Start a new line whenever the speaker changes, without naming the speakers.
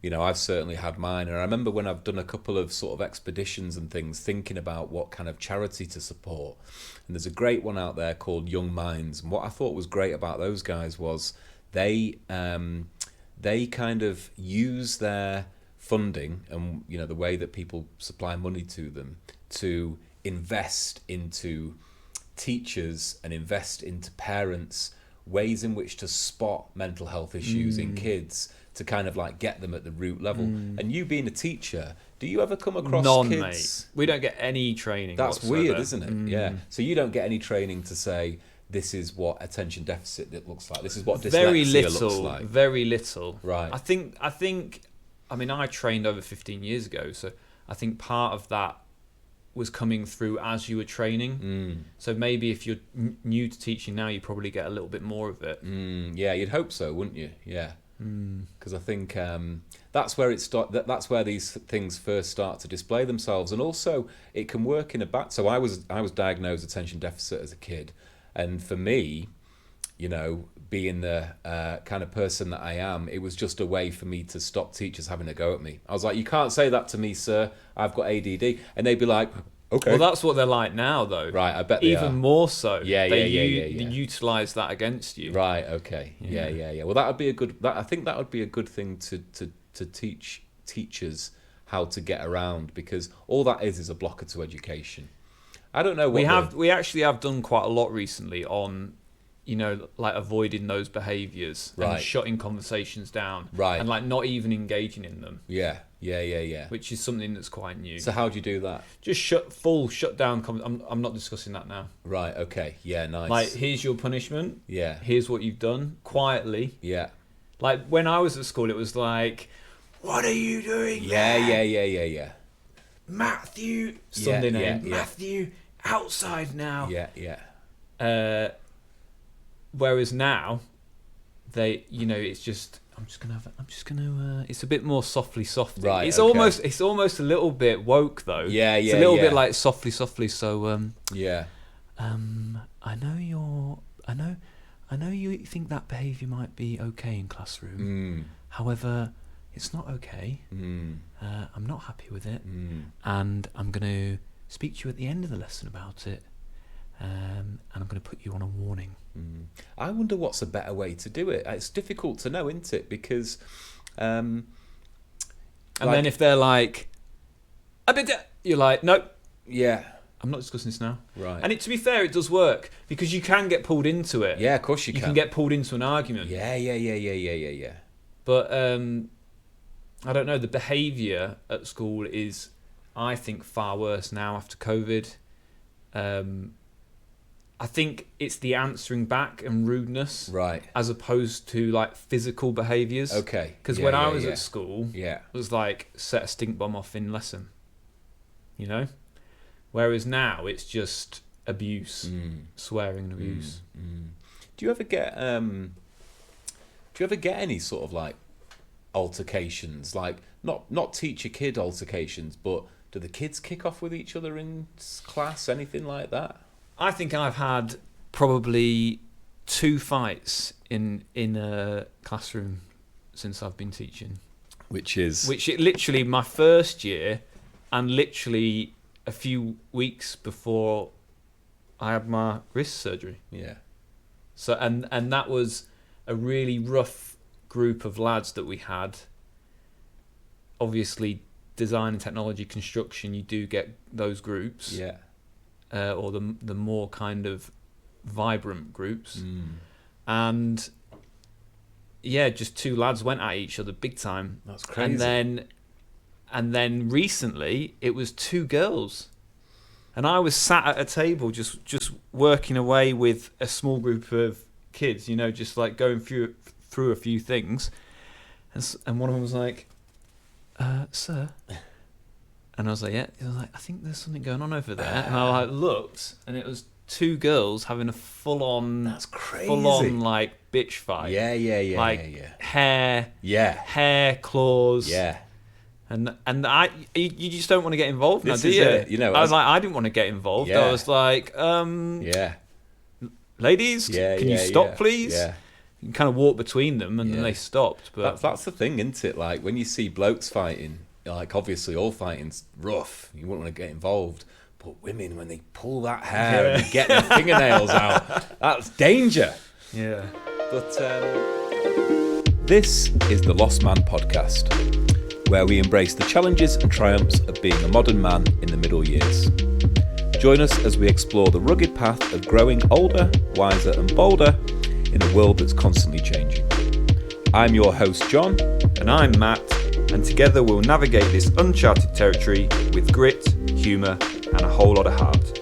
You know, I've certainly had mine. And I remember when I've done a couple of sort of expeditions and things, thinking about what kind of charity to support. And there's a great one out there called Young Minds. And what I thought was great about those guys was they kind of use their funding and, you know, the way that people supply money to them to invest into teachers and invest into parents, ways in which to spot mental health issues in kids, to kind of like get them at the root level. And you being a teacher, do you ever come across
None,
kids?
mate. We don't get any training.
That's
whatsoever.
weird, isn't it? Yeah. So you don't get any training to say, this is what attention deficit looks like. This is what dyslexia looks like.
Very little.
Right.
I think. I mean, I trained over 15 years ago, so I think part of that was coming through as you were training. So maybe if you're new to teaching now, you probably get a little bit more of it.
Yeah, you'd hope so, wouldn't you? Yeah. Because I think that's where that's where these things first start to display themselves, and also it can work in a back. So I was diagnosed attention deficit as a kid, and for me, you know, being the kind of person that I am, it was just a way for me to stop teachers having a go at me. I was like, you can't say that to me, sir. I've got ADD, and they'd be like, okay.
Well, that's what they're like now, though.
Right, I bet they
even
are.
more so.
Yeah.
They utilise that against you.
Right. Okay. Yeah. Well, that would be a good. I think that would be a good thing to teach teachers how to get around, because all that is a blocker to education. I don't know.
We actually have done quite a lot recently on, you know, like avoiding those behaviours and shutting conversations down, and like not even engaging in them.
Yeah.
Which is something that's quite new.
So how do you do that?
Just shut down. I'm not discussing that now.
Right. Okay. Yeah. Nice.
Like, here's your punishment.
Yeah.
Here's what you've done quietly.
Yeah.
Like when I was at school, it was like, "What are you doing?"
Yeah.
Matthew. Sunday name. Matthew. Outside now.
Yeah.
Whereas now, it's just. It's a bit more softly.
Right.
It's almost a little bit woke though.
Yeah.
It's a little bit like softly. So
yeah.
I know you think that behaviour might be okay in classroom. However, it's not okay. I'm not happy with it, and I'm going to speak to you at the end of the lesson about it, and I'm going to put you on a warning.
I wonder what's a better way to do it. It's difficult to know, isn't it? Because,
and then if they're like, you're like, nope.
Yeah.
I'm not discussing this now.
Right.
And to be fair, it does work, because you can get pulled into it.
Yeah, of course you can.
You can get pulled into an argument.
Yeah.
But I don't know. The behaviour at school is, I think, far worse now after COVID. I think it's the answering back and rudeness,
right,
as opposed to like physical behaviours.
Okay.
Because when I was at school,
it
was like set a stink bomb off in lesson. You know, whereas now it's just abuse, swearing and abuse.
Do you ever get any sort of like altercations, like not teacher kid altercations, but do the kids kick off with each other in class, anything like that?
I think I've had probably 2 fights in a classroom since I've been teaching. Which it literally my first year, and literally a few weeks before I had my wrist surgery.
Yeah.
So and that was a really rough group of lads that we had. Obviously, design and technology, construction, you do get those groups.
Yeah.
Or the more kind of vibrant groups. And yeah, just 2 lads went at each other big time.
That's crazy.
And then recently it was 2 girls, and I was sat at a table just working away with a small group of kids, you know, just like going through a few things, and one of them was like, "Sir." And I was like, yeah. He was like, I think there's something going on over there. And I like looked, and it was 2 girls having a full-on,
that's crazy,
full-on like bitch fight.
Yeah.
Like hair, claws.
Yeah.
And you just don't want to get involved now, do you? I was like, I didn't want to get involved.
Yeah.
I was like, ladies, can you stop, please?
Yeah.
You can kind of walk between them, and then they stopped. But
that's the thing, isn't it? Like when you see blokes fighting, like obviously all fighting's rough. You wouldn't want to get involved. But women, when they pull that hair and they get their fingernails out, that's danger.
Yeah.
But this is the Lost Man podcast, where we embrace the challenges and triumphs of being a modern man in the middle years. Join us as we explore the rugged path of growing older, wiser and bolder in a world that's constantly changing. I'm your host, John.
And I'm Matt. And together we'll navigate this uncharted territory with grit, humour and a whole lot of heart.